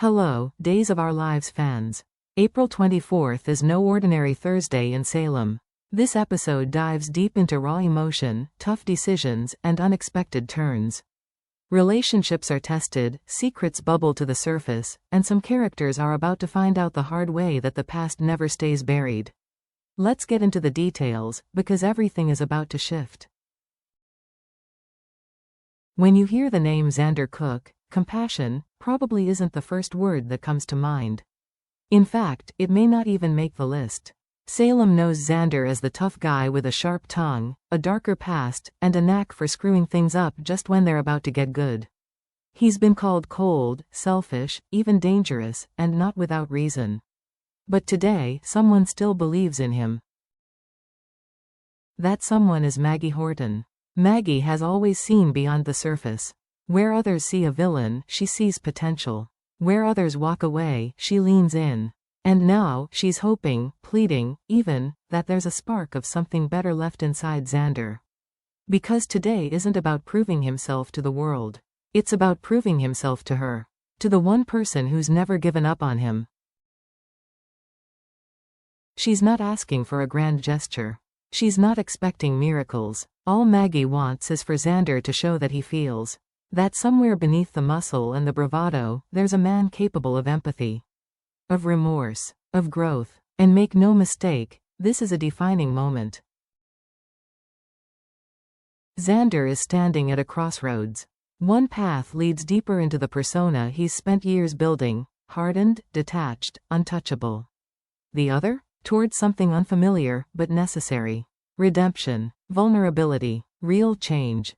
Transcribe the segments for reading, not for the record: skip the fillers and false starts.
Hello, Days of Our Lives fans. April 24th is no ordinary Thursday in Salem. This episode dives deep into raw emotion, tough decisions, and unexpected turns. Relationships are tested, secrets bubble to the surface, and some characters are about to find out the hard way that the past never stays buried. Let's get into the details, because everything is about to shift. When you hear the name Xander Cook, compassion probably isn't the first word that comes to mind. In fact, it may not even make the list. Salem knows Xander as the tough guy with a sharp tongue, a darker past, and a knack for screwing things up just when they're about to get good. He's been called cold, selfish, even dangerous, and not without reason. But today, someone still believes in him. That someone is Maggie Horton. Maggie has always seen beyond the surface. Where others see a villain, she sees potential. Where others walk away, she leans in. And now, she's hoping, pleading, even, that there's a spark of something better left inside Xander. Because today isn't about proving himself to the world. It's about proving himself to her. To the one person who's never given up on him. She's not asking for a grand gesture. She's not expecting miracles. All Maggie wants is for Xander to show that he feels. That somewhere beneath the muscle and the bravado, there's a man capable of empathy. Of remorse. Of growth. And make no mistake, this is a defining moment. Xander is standing at a crossroads. One path leads deeper into the persona he's spent years building, hardened, detached, untouchable. The other? Towards something unfamiliar, but necessary. Redemption. Vulnerability. Real change.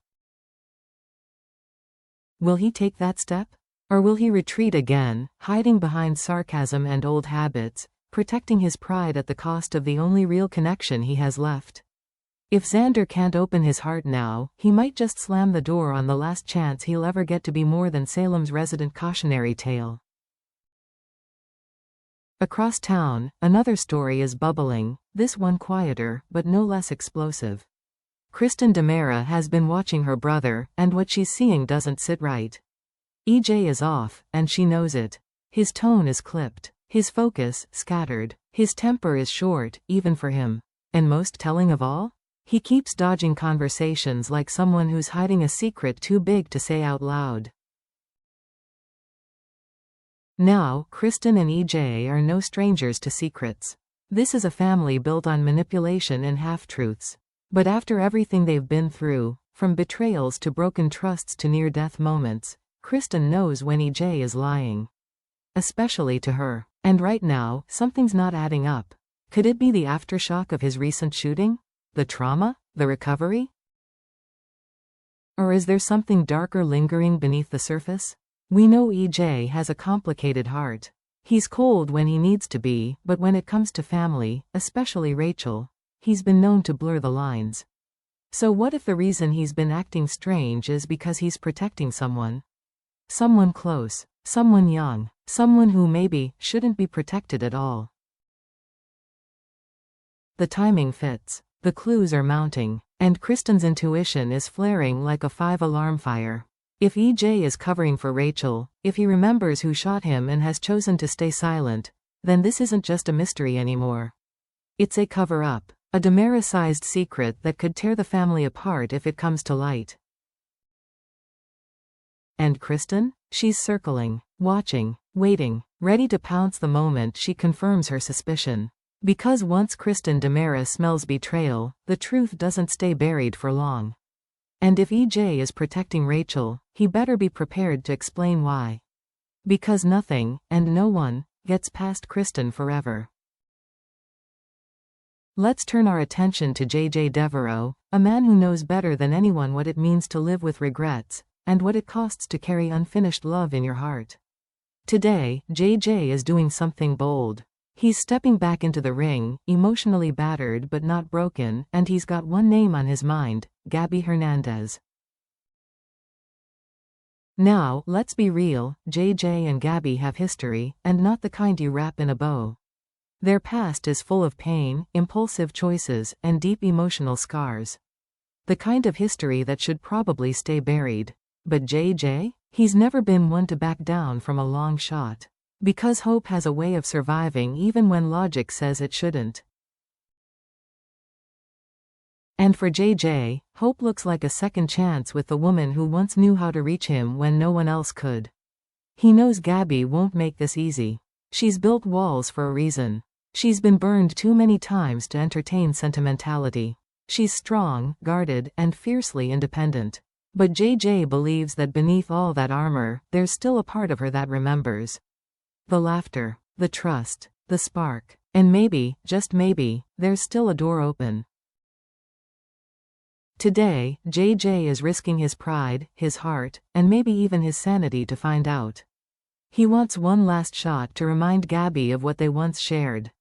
Will he take that step? Or will he retreat again, hiding behind sarcasm and old habits, protecting his pride at the cost of the only real connection he has left? If Xander can't open his heart now, he might just slam the door on the last chance he'll ever get to be more than Salem's resident cautionary tale. Across town, another story is bubbling, this one quieter, but no less explosive. Kristen has been watching her brother, and what she's seeing doesn't sit right. EJ is off, and she knows it. His tone is clipped. His focus, scattered. His temper is short, even for him. And most telling of all? He keeps dodging conversations like someone who's hiding a secret too big to say out loud. Now, Kristen and EJ are no strangers to secrets. This is a family built on manipulation and half-truths. But after everything they've been through, from betrayals to broken trusts to near-death moments, Kristen knows when EJ is lying. Especially to her. And right now, something's not adding up. Could it be the aftershock of his recent shooting? The trauma? The recovery? Or is there something darker lingering beneath the surface? We know EJ has a complicated heart. He's cold when he needs to be, but when it comes to family, especially Rachel, he's been known to blur the lines. So what if the reason he's been acting strange is because he's protecting someone? Someone close, someone young, someone who maybe shouldn't be protected at all. The timing fits, the clues are mounting, and Kristen's intuition is flaring like a 5-alarm fire. If EJ is covering for Rachel, if he remembers who shot him and has chosen to stay silent, then this isn't just a mystery anymore. It's a cover-up, a Damaris-sized secret that could tear the family apart if it comes to light. And Kristen? She's circling, watching, waiting, ready to pounce the moment she confirms her suspicion. Because once Kristen Damaris smells betrayal, the truth doesn't stay buried for long. And if EJ is protecting Rachel, he better be prepared to explain why. Because nothing, and no one, gets past Kristen forever. Let's turn our attention to JJ Devereaux, a man who knows better than anyone what it means to live with regrets, and what it costs to carry unfinished love in your heart. Today, JJ is doing something bold. He's stepping back into the ring, emotionally battered but not broken, and he's got one name on his mind, Gabby Hernandez. Now, let's be real, JJ and Gabby have history, and not the kind you wrap in a bow. Their past is full of pain, impulsive choices, and deep emotional scars. The kind of history that should probably stay buried. But JJ? He's never been one to back down from a long shot. Because hope has a way of surviving even when logic says it shouldn't. And for JJ, hope looks like a second chance with the woman who once knew how to reach him when no one else could. He knows Gabby won't make this easy. She's built walls for a reason. She's been burned too many times to entertain sentimentality. She's strong, guarded, and fiercely independent. But JJ believes that beneath all that armor, there's still a part of her that remembers. The laughter, the trust, the spark, and maybe, just maybe, there's still a door open. Today, JJ is risking his pride, his heart, and maybe even his sanity to find out. He wants one last shot to remind Gabby of what they once shared.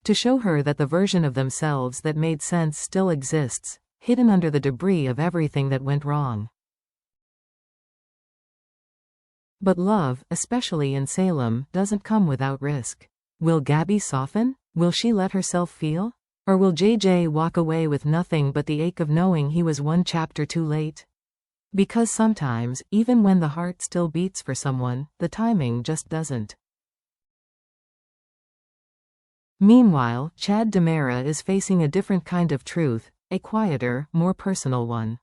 To show her that the version of themselves that made sense still exists, hidden under the debris of everything that went wrong. But love, especially in Salem, doesn't come without risk. Will Gabby soften? Will she let herself feel? Or will JJ walk away with nothing but the ache of knowing he was one chapter too late? Because sometimes, even when the heart still beats for someone, the timing just doesn't. Meanwhile, Chad DiMera is facing a different kind of truth, a quieter, more personal one.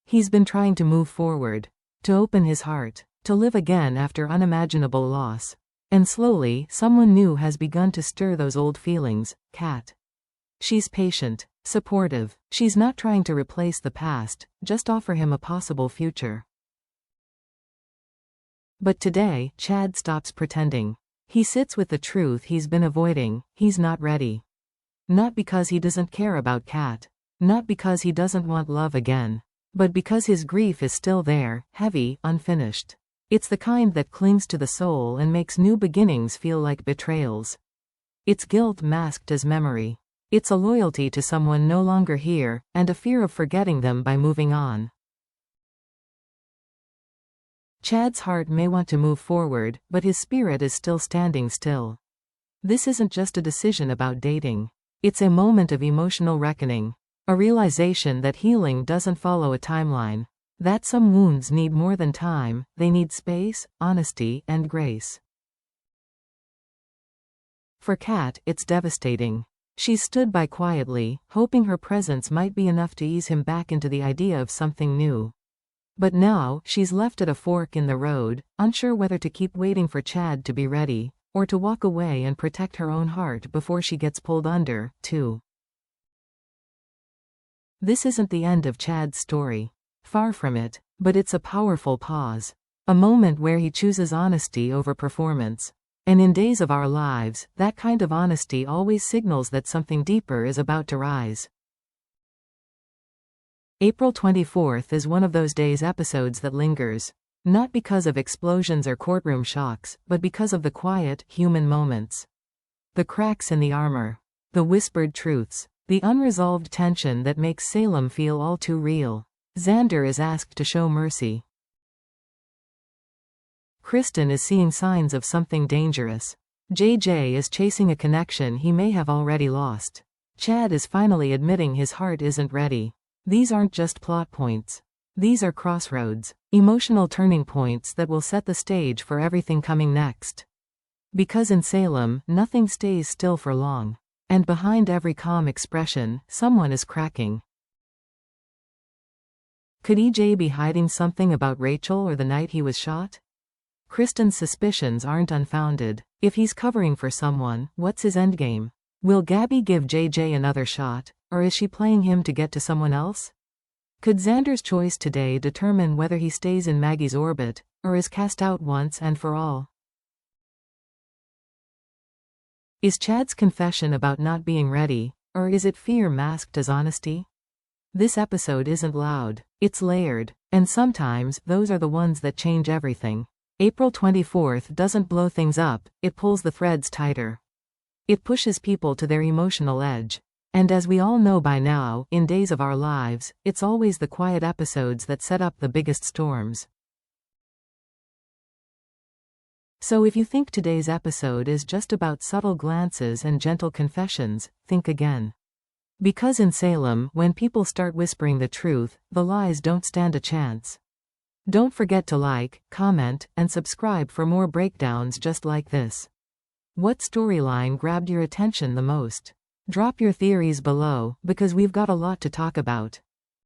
He's been trying to move forward, to open his heart, to live again after unimaginable loss. And slowly, someone new has begun to stir those old feelings, Kat. She's patient, supportive. She's not trying to replace the past, just offer him a possible future. But today, Chad stops pretending. He sits with the truth he's been avoiding. He's not ready. Not because he doesn't care about Kat. Not because he doesn't want love again. But because his grief is still there, heavy, unfinished. It's the kind that clings to the soul and makes new beginnings feel like betrayals. It's guilt masked as memory. It's a loyalty to someone no longer here, and a fear of forgetting them by moving on. Chad's heart may want to move forward, but his spirit is still standing still. This isn't just a decision about dating. It's a moment of emotional reckoning. A realization that healing doesn't follow a timeline. That some wounds need more than time, they need space, honesty, and grace. For Kat, it's devastating. She's stood by quietly, hoping her presence might be enough to ease him back into the idea of something new. But now, she's left at a fork in the road, unsure whether to keep waiting for Chad to be ready, or to walk away and protect her own heart before she gets pulled under, too. This isn't the end of Chad's story. Far from it, but it's a powerful pause. A moment where he chooses honesty over performance. And in days of our lives, that kind of honesty always signals that something deeper is about to rise. April 24th is one of those days episodes that lingers. Not because of explosions or courtroom shocks, but because of the quiet, human moments. The cracks in the armor. The whispered truths. The unresolved tension that makes Salem feel all too real. Xander is asked to show mercy. Kristen is seeing signs of something dangerous. JJ is chasing a connection he may have already lost. Chad is finally admitting his heart isn't ready. These aren't just plot points. These are crossroads, emotional turning points that will set the stage for everything coming next. Because in Salem, nothing stays still for long. And behind every calm expression, someone is cracking. Could EJ be hiding something about Rachel or the night he was shot? Kristen's suspicions aren't unfounded. If he's covering for someone, what's his endgame? Will Gabby give JJ another shot, or is she playing him to get to someone else? Could Xander's choice today determine whether he stays in Maggie's orbit, or is cast out once and for all? Is Chad's confession about not being ready, or is it fear masked as honesty? This episode isn't loud, it's layered, and sometimes those are the ones that change everything. April 24th doesn't blow things up, it pulls the threads tighter. It pushes people to their emotional edge. And as we all know by now, in days of our lives, it's always the quiet episodes that set up the biggest storms. So if you think today's episode is just about subtle glances and gentle confessions, think again. Because in Salem, when people start whispering the truth, the lies don't stand a chance. Don't forget to like, comment, and subscribe for more breakdowns just like this. What storyline grabbed your attention the most? Drop your theories below, because we've got a lot to talk about.